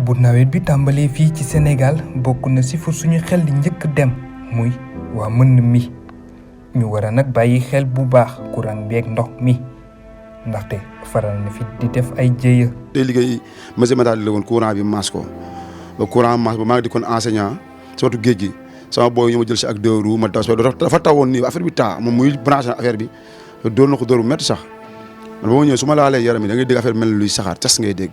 bu nawet bi tàmbalee fii ci Sénégal bokk na ci fu suñu xel di njëkk dem muy waa mbënd mi ñu war a nag bàyyi xel bu baax courant beeg ndox mi ndaxte faral na fi di def ay jéeya. tey liggéey monsieur Matar la woon courant bi maas ko ba courant maas ba maa ngi di kon enseignant si wetu géej gi sama booy ñu ma jël si ak 2 roues ma daw dafa tawoon nii affaire bi taa moom muy branché affaire bi dóor na ko dóor bu métti sax man ba ma ñëwee su ma laalee yaram yi da ngay dégg affaire mel ni luy saxaar cas ngay dégg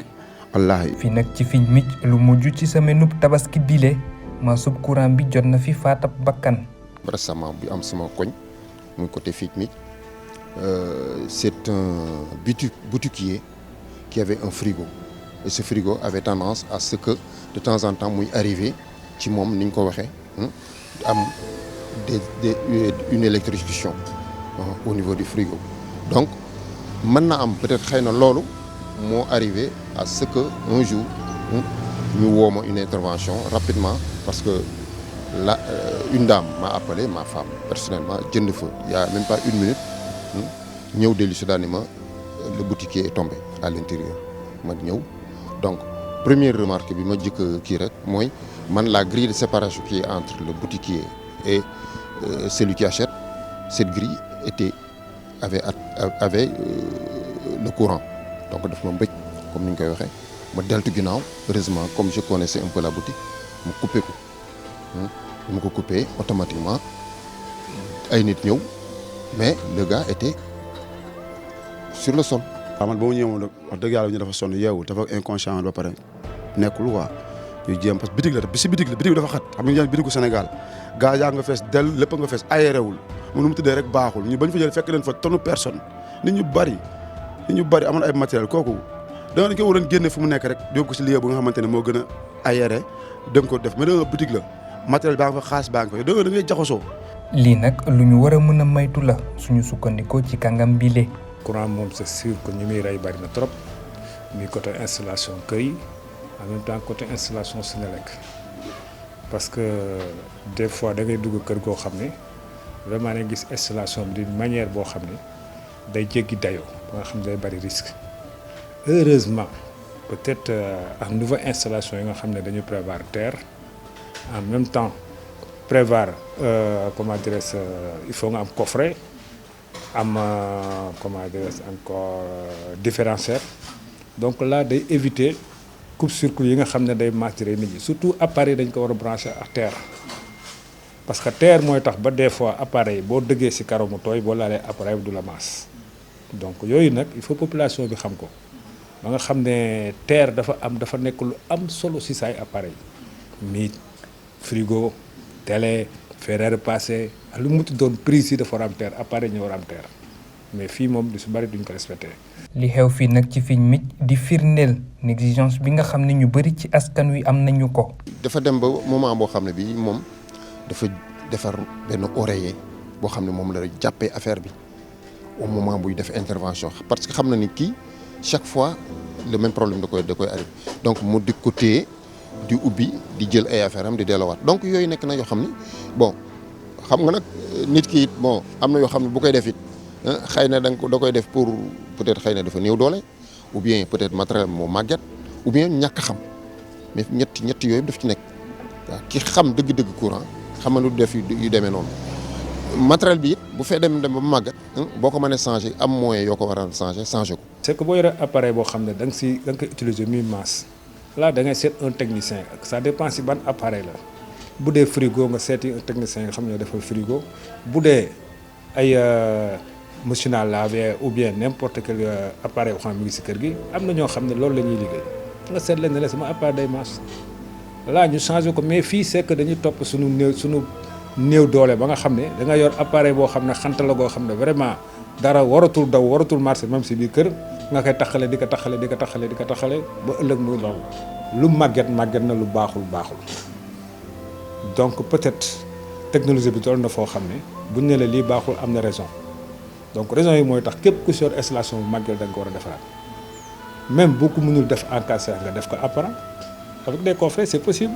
wallaahi. fii nag ci fiñ mi lu mujj ci semaine tabaski bile maasub courant bi jot na fi faatab bakkan. récemment bi am sama koñ muy côté fiñ mi c'est un boutiquier qui avait un frigo et ce frigo avait tendance à ce que de temps en temps muy arrivé ci moom ni ñu ko waxee am une électrocution au niveau du frigo donc mën na am peut-être xëy na loolu moo arrivé à ce que un jour ñu woo ma une intervention rapidement parce que là une dame m'a appelé ma femme personnellement jënd fa il y a même pas 1 minute ñëw dellu si daal ni ma le boutiquier est tombé à l'intérieur ma ñëw donc première remarque bi ma jëkk kii rek mooy man la grille de séparation qui est entre le boutiquier et celui qui achète cette grille avait le courant donc daf ma mbëj comme ni ñu koy waxee ma deltu ginnaaw heureusement comme je connaissais un peu la boutique mu coupé ko mu ko coupé automatiquement ay nit ñëw mais le gars était sur le sol. waaw man ba mu ñëwoon rek wax dëgg yàlla ñu dafa sonn yeewul dafa inconscient ba pare nekkul quoi ñu jéem parce que bitig la bi bitig bi dafa xat xam nga bitigu Sénégal gaz yaa nga fees del lépp nga fees aéré wul mu nu mu tëddee rek baaxul ñu bañ fa jël fekk leen fa tonne personne nit ñu bari amoon ay matériel kooku da nga ko waroon génne fu mu nekk rek yóbbu ko si lieu bu nga xamante ne moo gën a aéré dem ko def mais da nga bitig la matériel baa nga fa xaas baa nga fa da ngay jaxasoo. lii nag lu ñu war a mën a maytu la suñu sukkandikoo ci kàngam bile. courant moom c'est sûr que ñu muy rey bari na trop muy côté installation kër yi en même temps côté installation Senelec parce que des fois da ngay dugg kër goo xam ne vraiment da ngay gis installation bi d'une manière boo xam ne day jéggi dayoo ba nga xam ne day bari risque heureusement peut-être ak nouvelle installation yi nga xam ne dañu prévoir terre en même temps prévoir comment dirais-je il faut nga am coffret am comment dirais-je encore différentiel donc là day éviter coupe-circuit yi nga xam ne day maturé nit ñi surtout appareil dañ ko war a brancher ak terre parce que terre mooy tax ba des fois appareil boo dëggee ci karo mu tooy boo laalee appareil bi du la maas donc yooyu nag il faut population bi xam ko ba nga xam ne terre dafa nekk lu am solo ci say appareil mi frigo télé fer à repasser lu mu doon prise yi dafa war a am terre appareil ñu war a am terre mais fii moom lu si bari duñ ko respecté. li xew fii nag ci fiñ mi di firndeel négligence bi nga xam ne ñu bari ci askan wi am nañu ko. dafa dem ba moment boo xam ne bii moom dafa defar benn oreiller boo xam ne moom la jàppee affaire bi au moment buy def intervention parce que xam na ni kii chaque fois le même problème da koy arrivé donc mu di ko téye di ubbi di jël ay affaire am di delloowaat donc yooyu nekk na yoo xam ni bon xam nga nag nit ki it bon am na yoo xam ne bu koy def it xëy na da koy def pour peut-être xëy na dafa néew doole ou bien peut-être matériel moo màgget ou bien ñàkk xam mais ñetti yooyu daf ci nekk waaw ki xam dëgg-dëgg courant xam na lu def yu demee noonu matériel bi it bu fee dem ba màgget boo ko mënee changer am moyen yoo ko war a changer ko. c'est que boo yoree appareil boo xam ne da nga koy utiliser muy masse. là da ngay seet un technicien ça dépend si ban appareil la bu dee frigo nga seeti un technicien nga xam ne defal frigo bu dee ay machine à laver ou bien n'importe quel appareil boo xam ne mu ngi si kër gi am na ñoo xam ne loolu la ñuy liggéey nga seet leen ne la sama appareil day marche là ñu changé ko mais fii c'est que dañuy topp suñu néew doole ba nga xam ne da nga yor appareil boo xam ne xanta la goo xam ne vraiment dara waratul marché même si biir kër nga koy taxale di ko taxale ba ëllëg muy loolu lu màgget na lu baaxul donc peut-être technologie bi toll na foo xam ne buñ ne la lii baaxul am na raison donc raison yi mooy tax képp ku yor installation bu màgget da nga ko war a defaraat même boo ko mënul def en cas nga def ko apparent avec des coffrets c'est possible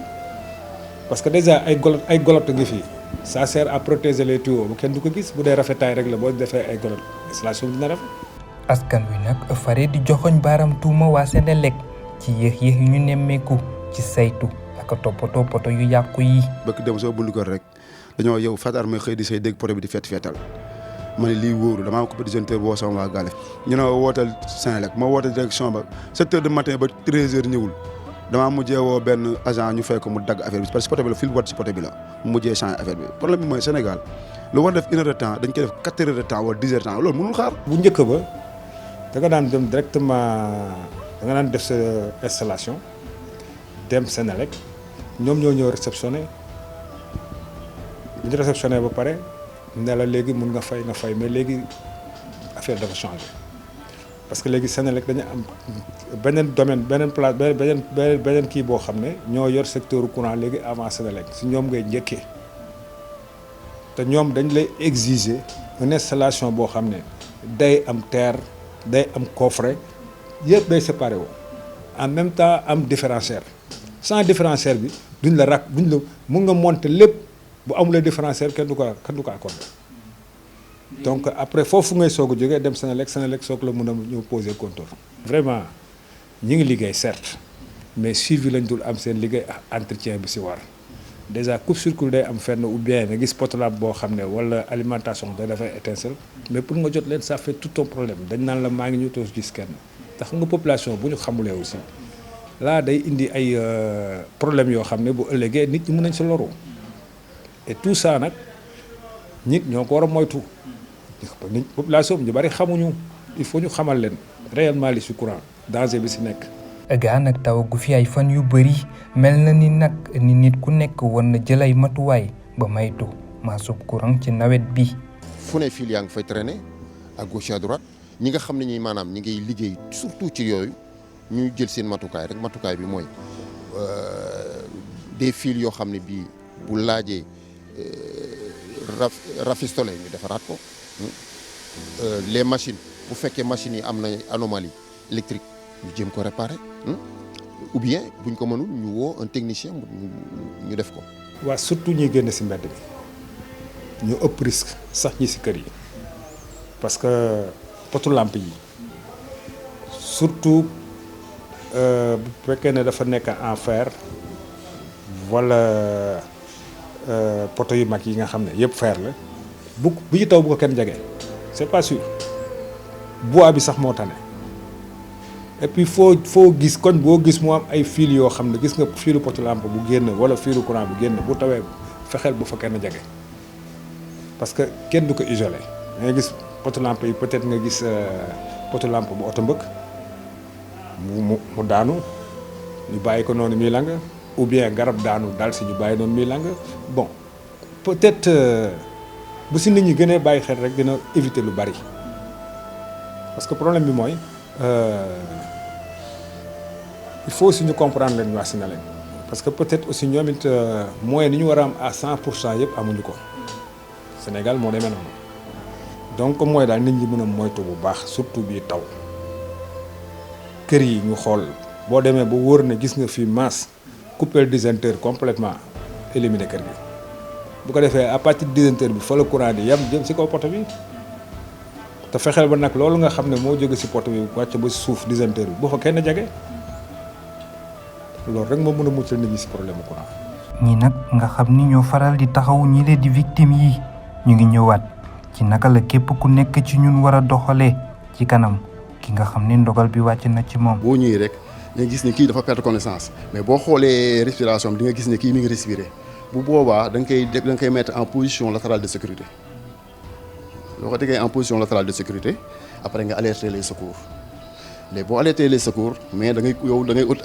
parce que déjà ay golotte ngi fii ça sert à protéger les tuyaux bu kenn du ko gis bu dee rafetaay rek la boo defee ay golotte installation bi dina rafet. askan wi nag fare di joxoñ baaram tuuma waa Senelec ci yéex yi ñu nemmeeku ci saytu ak toppatoo poto yu yàqu yi. bëgg dem soo bundu kër rek dañoo yow fatar may xëy di say dégg poto bi di feetal ma ne lii wóoru damaa ko disjoncteur boo sama waa gaale ñu ne wootal Senelec ma wootal direction ba 7 heures du matin ba 13 heures ñëwul damaa mujjee woo benn agent ñu fay ko mu dagg affaire bi parce que poto bi la fil wat si poto bi la mu mujjee changé affaire bi problème bi mooy Sénégal lu war def 1 heure de temps dañ koy def 4 heures de temps wala 10 heures de temps loolu mënul xaar. bu njëkk ba da nga daan dem directement da nga daan def sa installation dem Senelec ñoom ñoo ñëw réceptionné bu ñu réceptionné ba pare ne la léegi mun nga fay mais léegi affaire dafa changé parce que léegi Senelec dañu am beneen domaine beneen place beneen kii boo xam ne ñoo yor secteur courant léegi avant Senelec si ñoom ngay njëkkee te ñoom dañ lay exiger une installation boo xam ne day am terre day am coffret yëpp day séparé woo en même temps am différentiel sans différentiel bi duñ la mun nga monter lépp bu amulee différentiel kenn du ko accordé donc après foofu ngay soog a jógee dem Senelec soog la mun a ñëw poser compteur. vraiment ñi ngi liggéey certes mais suivi lañ dul am seen liggéey ak entretien bi si war déjà coupe-circuit day am fenn ou bien nga gis potelampe boo xam ne wala alimentation da dafay étincelle mais pour nga jot leen ça fait tout un problème dañ naan la maa ngi ñu toos gis kenn tax nga population bu ñu xamulee aussi là day indi ay problèmes yoo xam ne bu ëllëgee nit ñi mën nañ si loru et tout ça nag nit ñoo ko war a moytu nit population bi ñu bari xamuñu il faut ñu xamal leen réellement li si courant danger bi si nekk. gaa nag taw gu fi ay fan yu bëri mel na ni nag ni nit ku nekk war na jël ay matuwaay ba maytu maasub courant ci nawet bi. fu ne fil yaa ngi fay traîner à gauche à droite ñi nga xam ne ñi maanaam ñi ngay liggéey surtout ci yooyu ñu jël seen matukaay rek matukaay bi mooy des fils yoo xam ne bii bu laajee rafistolé ñu defaraat ko les machines bu fekkee machines yi am na anomalie électrique ñu jéem ko réparer ou bien buñ ko mënul ñu woo un technicien ñu def ko. waa surtout ñuy génn si mbedd bi ñu ëpp risque sax ñi si kër yi parce que potu lampe yi surtout bu fekkee ne dafa nekk en fer wala poto yu mag yi nga xam ne yëpp fer la bu ci taw bu ko kenn jege c'est pas sûr bois bi sax moo tane. et puis foo gis koñ boo gis mu am ay fil yoo xam ne gis nga filu poto lampe bu génn wala filu courant bu génn bu tawee fexeel bu fa kenn jege parce que kenn du ko isolé da nga gis poto lampe yi peut-être nga gis poto lampe bu oto mbëkk mu daanu ñu bàyyi ko noonu muy lang ou bien garab daanu dal si ñu bàyyi noonu muy lang bon peut-être bu si nit ñi gënee bàyyi xel rek dina éviter lu bari parce que problème bi mooy. Il faut aussi ñu comprendre leen waa Senelec parce que peut-être aussi ñoom it moyen ni ñu war a am à 100% yëpp amuñu ko Sénégal moo demee noonu donc mooy daal nit ñi mën a moytu bu baax surtout bii taw kër yi ñu xool boo demee ba wóor ne gis nga fii masse couper disjoncteur complètement éliminer kër gi bu ko defee à partir de disjoncteur bi fa la courant di yam jëm si kaw poto bi. te fexeel ba nag loolu nga xam ne moo jóge ci poto bi wàcc ba suuf disjoncteur bi boo fa kenn jege loolu rek moo mën a muccal nit ñi ci problème courant. ñi nag nga xam ni ñoo faral di taxawu ñi leen di victime yi ñu ngi ñëwaat ci naka la képp ku nekk ci ñun war a doxalee ci kanam ki nga xam ne ndogal bi wàcc na ci moom. boo ñëwee rek nga gis ne kii dafa perdre connaissance mais boo xoolee respiration bi di nga gis ne kii mi ngi respirer bu boobaa da nga koy mettre en position latérale de sécurité. boo ko tegee en position latérale de sécurité après nga alerter les secours léegi boo alerter les secours mais da ngay ut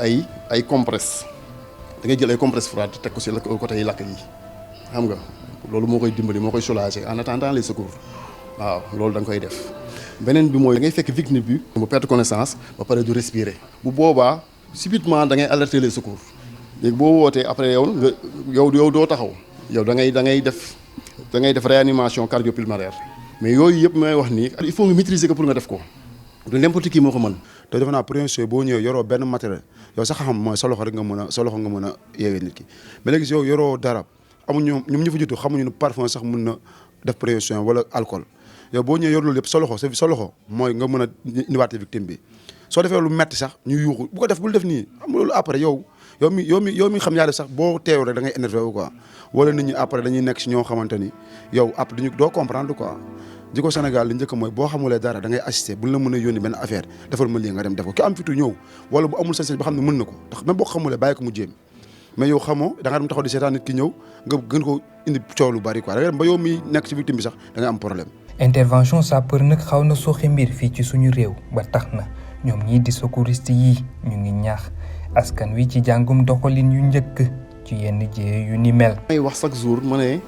ay compresse da ngay jël ay compresse froide teg ko ci côté yi lakk yi xam nga loolu moo koy dimbali moo koy soulager en attendant les secours waaw loolu da nga koy def. beneen bi mooy da ngay fekk victime bi mu perdre connaissance ba pare du respirer bu boobaa subitement da ngay alerter les secours léegi boo wootee après yow doo taxaw yow da ngay def réanimation cardio-pulmonaire. mais yooyu yëpp may wax nii il faut nga maîtriser ko pour nga def ko du n'importe qui moo ko mën. te defe naa première chose boo ñëwee yoroo benn matériel yow sax xam mooy sa loxo rek nga mën a yeewee nit ki mais léegi yow yoroo dara amuñu ñoom ñu fa jiitu xamuñu ne parfum sax mën na def prévention wala alcool yow boo ñëwee yor loolu yëpp sa loxo mooy nga mën a indiwaate victime bi soo defee lu metti sax ñu yuuxu bu ko def bul def nii xam nga loolu après yow yow mi xam yaa def sax boo teewul rek da ngay énervé wu quoi wala nit ñi après dañuy nekk si ñoo xamante ni yow après duñu doo comprendre quoi jikko Sénégal li njëkk mooy boo xamulee dara da ngay assister buñ la mën a yónni benn affaire defal ma lii nga dem def ko ki am fitu ñëw wala bu amul sañ-sañ ba xam ne mën na ko ndax même boo ko xamulee bàyyi ko mu jéem mais yow xamoo da nga dem taxaw di seetaan nit ki ñëw nga gën ko indi coow lu bari quoi da ngay dem ba yow mi nekk ci victime bi sax da ngay am problème. intervention sapeur nag xaw na sooxe mbir fii ci suñu réew ba tax na ñoom ñii di secouriste yii ñu ngi ñaax askan wi ci jàngum doxalin yu njëkk ci yenn jéye yu ni mel. may wax chaque jour ma ne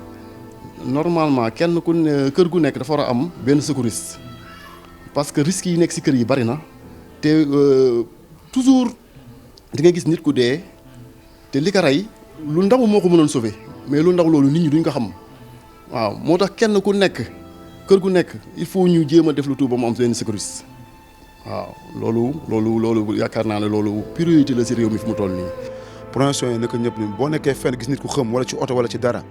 normalement kenn ku ne kër gu nekk dafa war a am benn secouriste parce que risques yi nekk ci kër yi bari na te toujours di nga gis nit ku dee te li ko rey lu ndaw moo ko mënoon sauver mais lu ndaw loolu nit ñi duñ ko xam waaw moo tax kenn ku nekk kër gu nekk il faut ñu jéem a def lu tout ba mu am benn secouriste waaw loolu yaakaar naa ne loolu priorité la ci réew mi fi mu toll nii. promotion yi naka ñëpp ni boo nekkee fenn gis nit ku xëm wala ci oto wala ci dara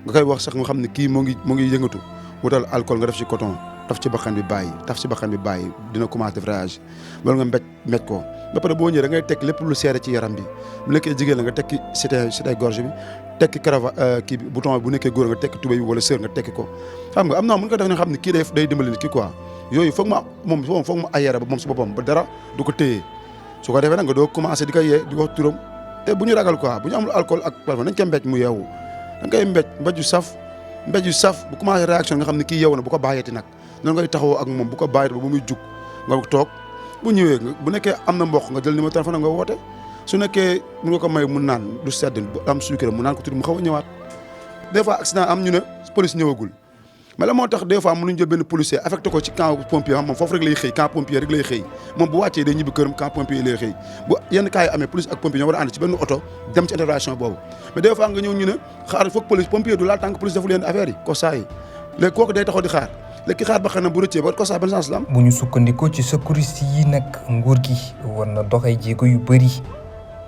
nga koy wax sax nga xam ne kii moo ngi yëngatu wutal alcool nga def ci coton taf ci bakkan bi bàyyi dina commencé def rage loolu nga mbéj ko ba pare boo ñëwee da ngay tekk lépp lu seere ci yaram bi bu nekkee jigéen la nga tekki cité gorge bi tekki cravate kii bi bouton bu nekkee góor nga tekki tubéy bi wala sër nga tekki ko xam nga am naa mën nga def nga xam ne kii day dimbali nit ki quoi yooyu foog mu aéré ba moom si boppam ba dara du ko téye su ko defee nag nga doo commencé di ko yee di wax turam te bu ñu ragal quoi bu ñu amul alcool ak parfum nañ koy mbéj mu yeewu da nga koy mbéj yu saf bu commencé réaction nga xam ne kii yeewu na bu ko bàyyeeti nag noonu ngay taxawoo ak moom bu ko bàyyeeti ba bu muy jug nga toog bu ñëwee bu nekkee am na mboq nga jël numéro téléphone nga woote su nekkee mun nga ko may mu naan du sedd bu am sucre mu naan ko tuuti mu xaw a ñëwaat des fois accident am ñu ne police ñëwagul mais la moo tax des fois mënuñ jël benn policier affecté ko ci camp pompier xam moom foofu rek lay xëy camp pompier rek lay xëy moom bu wàccee day ñibbi këram camp pompier lay xëy bu yenn cas yi amee police ak pompier ñoo war a ànd ci benn oto dem ci intervention boobu mais des fois nga ñëw ñu ne xaar foog police pompier du laal tant que police deful yenn affaire yi kosaa yi léegi kooku day taxaw di xaar léegi xaar ba xam ne bu rëccee ba kosaa benn sens la am. bu ñu sukkandikoo ci secouriste yi nag nguur gi war na doxee jéego yu bëri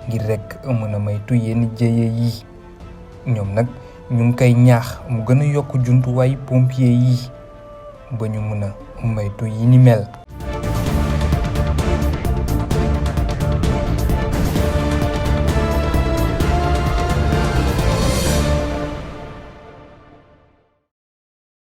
ngir rek mën a maytu yenn jéye yi ñoom nag ñu ngi koy ñaax mu gën a yokk jumtuwaay pompier yi ba ñu mën a maytu yi ni mel.